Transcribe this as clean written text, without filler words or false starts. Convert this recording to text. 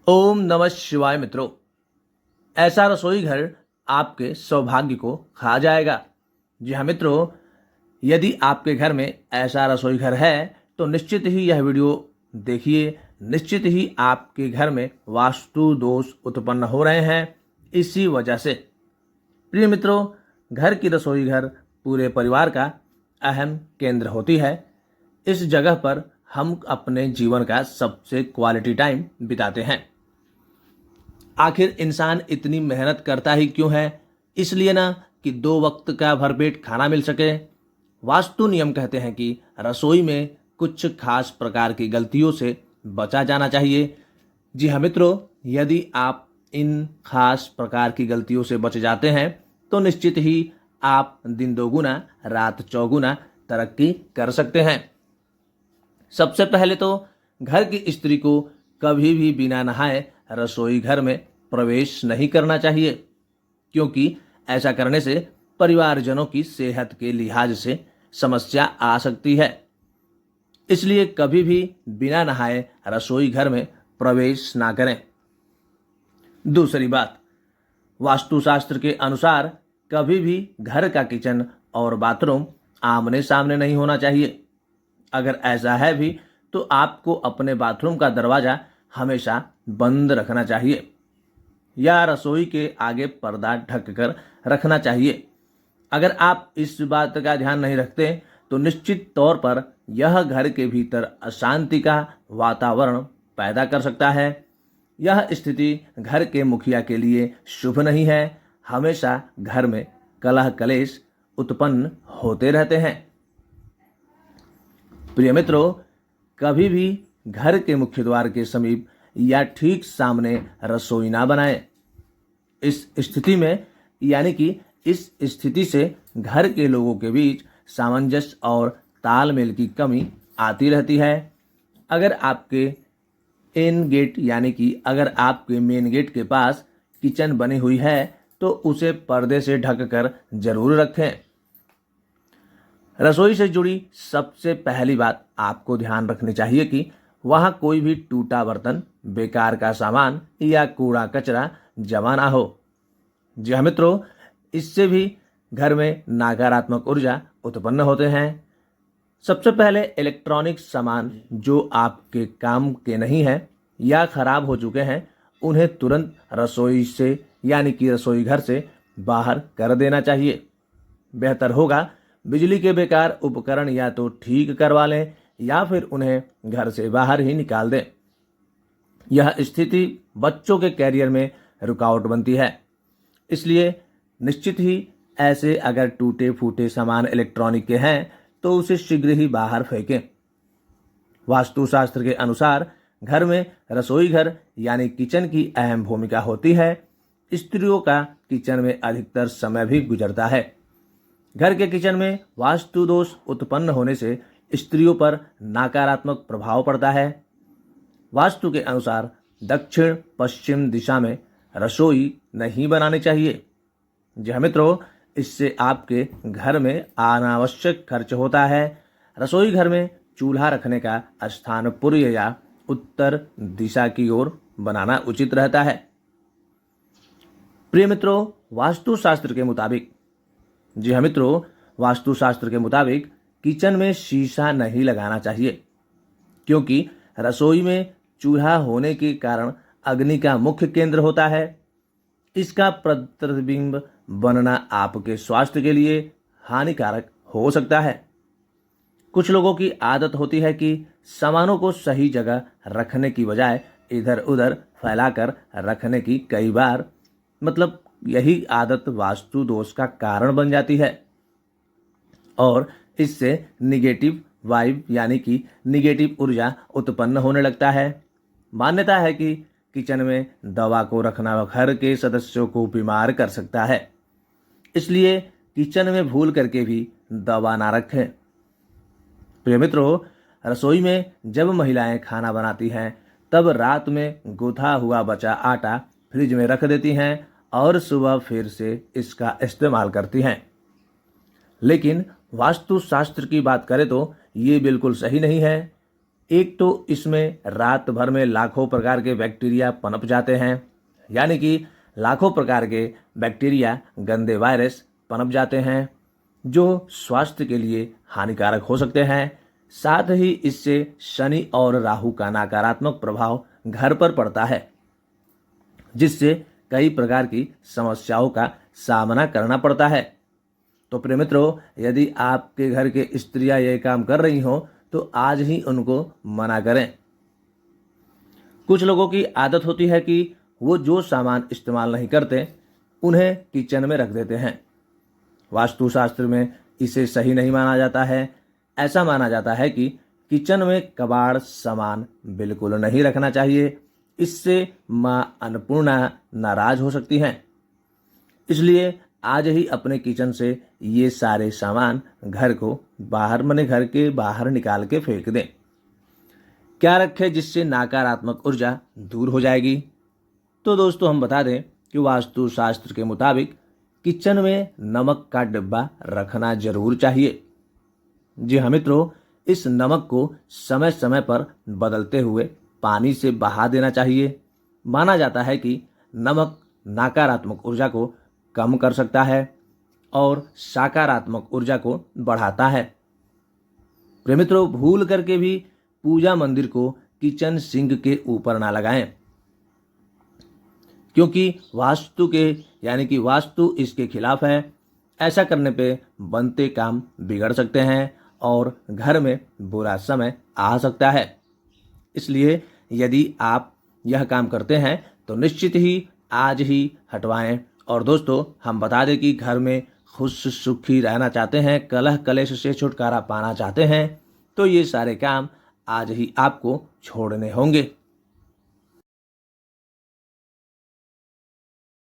ओम नमः शिवाय मित्रों। ऐसा रसोई घर आपके सौभाग्य को खा जाएगा। जी हाँ मित्रों, यदि आपके घर में ऐसा रसोई घर है तो निश्चित ही यह वीडियो देखिए। निश्चित ही आपके घर में वास्तु दोष उत्पन्न हो रहे हैं इसी वजह से। प्रिय मित्रों, घर की रसोई घर पूरे परिवार का अहम केंद्र होती है। इस जगह पर हम अपने जीवन का सबसे क्वालिटी टाइम बिताते हैं। आखिर इंसान इतनी मेहनत करता ही क्यों है? इसलिए ना कि 2 वक्त का भरपेट खाना मिल सके। वास्तु नियम कहते हैं कि रसोई में कुछ खास प्रकार की गलतियों से बचा जाना चाहिए। जी हाँ मित्रों, यदि आप इन खास प्रकार की गलतियों से बच जाते हैं तो निश्चित ही आप दिन दोगुना रात चौगुना तरक्की कर सकते हैं। सबसे पहले तो घर की स्त्री को कभी भी बिना नहाए रसोई घर में प्रवेश नहीं करना चाहिए, क्योंकि ऐसा करने से परिवारजनों की सेहत के लिहाज से समस्या आ सकती है। इसलिए कभी भी बिना नहाए रसोई घर में प्रवेश ना करें। दूसरी बात, वास्तुशास्त्र के अनुसार कभी भी घर का किचन और बाथरूम आमने सामने नहीं होना चाहिए। अगर ऐसा है भी तो आपको अपने बाथरूम का दरवाजा हमेशा बंद रखना चाहिए या रसोई के आगे पर्दा ढक कर रखना चाहिए। अगर आप इस बात का ध्यान नहीं रखते तो निश्चित तौर पर यह घर के भीतर अशांति का वातावरण पैदा कर सकता है। यह स्थिति घर के मुखिया के लिए शुभ नहीं है। हमेशा घर में कलह कलेश उत्पन्न होते रहते हैं। प्रिय मित्रों, कभी भी घर के मुख्य द्वार के समीप या ठीक सामने रसोई ना बनाएं। इस स्थिति से घर के लोगों के बीच सामंजस्य और तालमेल की कमी आती रहती है। अगर आपके मेन गेट के पास किचन बनी हुई है तो उसे पर्दे से ढककर जरूर रखें। रसोई से जुड़ी सबसे पहली बात आपको ध्यान रखनी चाहिए कि वहां कोई भी टूटा बर्तन, बेकार का सामान या कूड़ा कचरा जमा ना हो। जी हाँ मित्रों, इससे भी घर में नकारात्मक ऊर्जा उत्पन्न होते हैं। सबसे पहले इलेक्ट्रॉनिक सामान जो आपके काम के नहीं हैं या खराब हो चुके हैं, उन्हें तुरंत रसोई घर से बाहर कर देना चाहिए। बेहतर होगा बिजली के बेकार उपकरण या तो ठीक करवा लें या फिर उन्हें घर से बाहर ही निकाल दें। यह स्थिति बच्चों के कैरियर में रुकावट बनती है। इसलिए निश्चित ही ऐसे अगर टूटे फूटे सामान इलेक्ट्रॉनिक के हैं तो उसे शीघ्र ही बाहर फेंकें। वास्तुशास्त्र के अनुसार घर में रसोई घर यानी किचन की अहम भूमिका होती है। स्त्रियों का किचन में अधिकतर समय भी गुजरता है। घर के किचन में वास्तु दोष उत्पन्न होने से स्त्रियों पर नकारात्मक प्रभाव पड़ता है। वास्तु के अनुसार दक्षिण पश्चिम दिशा में रसोई नहीं बनानी चाहिए। जी हाँ मित्रों, इससे आपके घर में अनावश्यक खर्च होता है। रसोई घर में चूल्हा रखने का स्थान पूर्व या उत्तर दिशा की ओर बनाना उचित रहता है। प्रिय मित्रों, वास्तुशास्त्र के मुताबिक किचन में शीशा नहीं लगाना चाहिए, क्योंकि रसोई में चूल्हा होने के कारण अग्नि का मुख्य केंद्र होता है। इसका प्रतिबिंब बनना आपके स्वास्थ्य के लिए हानिकारक हो सकता है। कुछ लोगों की आदत होती है कि सामानों को सही जगह रखने की बजाय इधर उधर फैलाकर रखने की। कई बार यही आदत वास्तु दोष का कारण बन जाती है और इससे निगेटिव वाइब यानी कि निगेटिव ऊर्जा उत्पन्न होने लगता है। मान्यता है कि किचन में दवा को रखना घर के सदस्यों को बीमार कर सकता है। इसलिए किचन में भूल करके भी दवा ना रखें। प्रिय मित्रों, रसोई में जब महिलाएं खाना बनाती हैं तब रात में गूथा हुआ बचा आटा फ्रिज में रख देती हैं और सुबह फिर से इसका इस्तेमाल करती हैं। लेकिन वास्तुशास्त्र की बात करें तो ये बिल्कुल सही नहीं है। एक तो इसमें रात भर में लाखों प्रकार के बैक्टीरिया पनप जाते हैं, यानी कि लाखों प्रकार के बैक्टीरिया, गंदे वायरस पनप जाते हैं जो स्वास्थ्य के लिए हानिकारक हो सकते हैं। साथ ही इससे शनि और राहु का नकारात्मक प्रभाव घर पर पड़ता है, जिससे कई प्रकार की समस्याओं का सामना करना पड़ता है। तो प्रिय मित्रों, यदि आपके घर के स्त्रियां यह काम कर रही हों तो आज ही उनको मना करें। कुछ लोगों की आदत होती है कि वो जो सामान इस्तेमाल नहीं करते उन्हें किचन में रख देते हैं। वास्तुशास्त्र में इसे सही नहीं माना जाता है। ऐसा माना जाता है कि किचन में कबाड़ सामान बिल्कुल नहीं रखना चाहिए, इससे माँ अन्नपूर्णा नाराज हो सकती हैं। इसलिए आज ही अपने किचन से ये सारे सामान घर के बाहर निकाल के फेंक दें। क्या रखें जिससे नकारात्मक ऊर्जा दूर हो जाएगी? तो दोस्तों, हम बता दें कि वास्तुशास्त्र के मुताबिक किचन में नमक का डिब्बा रखना जरूर चाहिए। जी हाँ मित्रों, इस नमक को समय समय पर बदलते हुए पानी से बहा देना चाहिए। माना जाता है कि नमक नकारात्मक ऊर्जा को कम कर सकता है और सकारात्मक ऊर्जा को बढ़ाता है। प्रिय मित्रों, भूल करके भी पूजा मंदिर को किचन सिंक के ऊपर ना लगाएं, क्योंकि वास्तु इसके खिलाफ है। ऐसा करने पे बनते काम बिगड़ सकते हैं और घर में बुरा समय आ सकता है। इसलिए यदि आप यह काम करते हैं तो निश्चित ही आज ही हटवाएं। और दोस्तों, हम बता दें कि घर में खुश सुखी रहना चाहते हैं, कलह कलेश से छुटकारा पाना चाहते हैं, तो ये सारे काम आज ही आपको छोड़ने होंगे।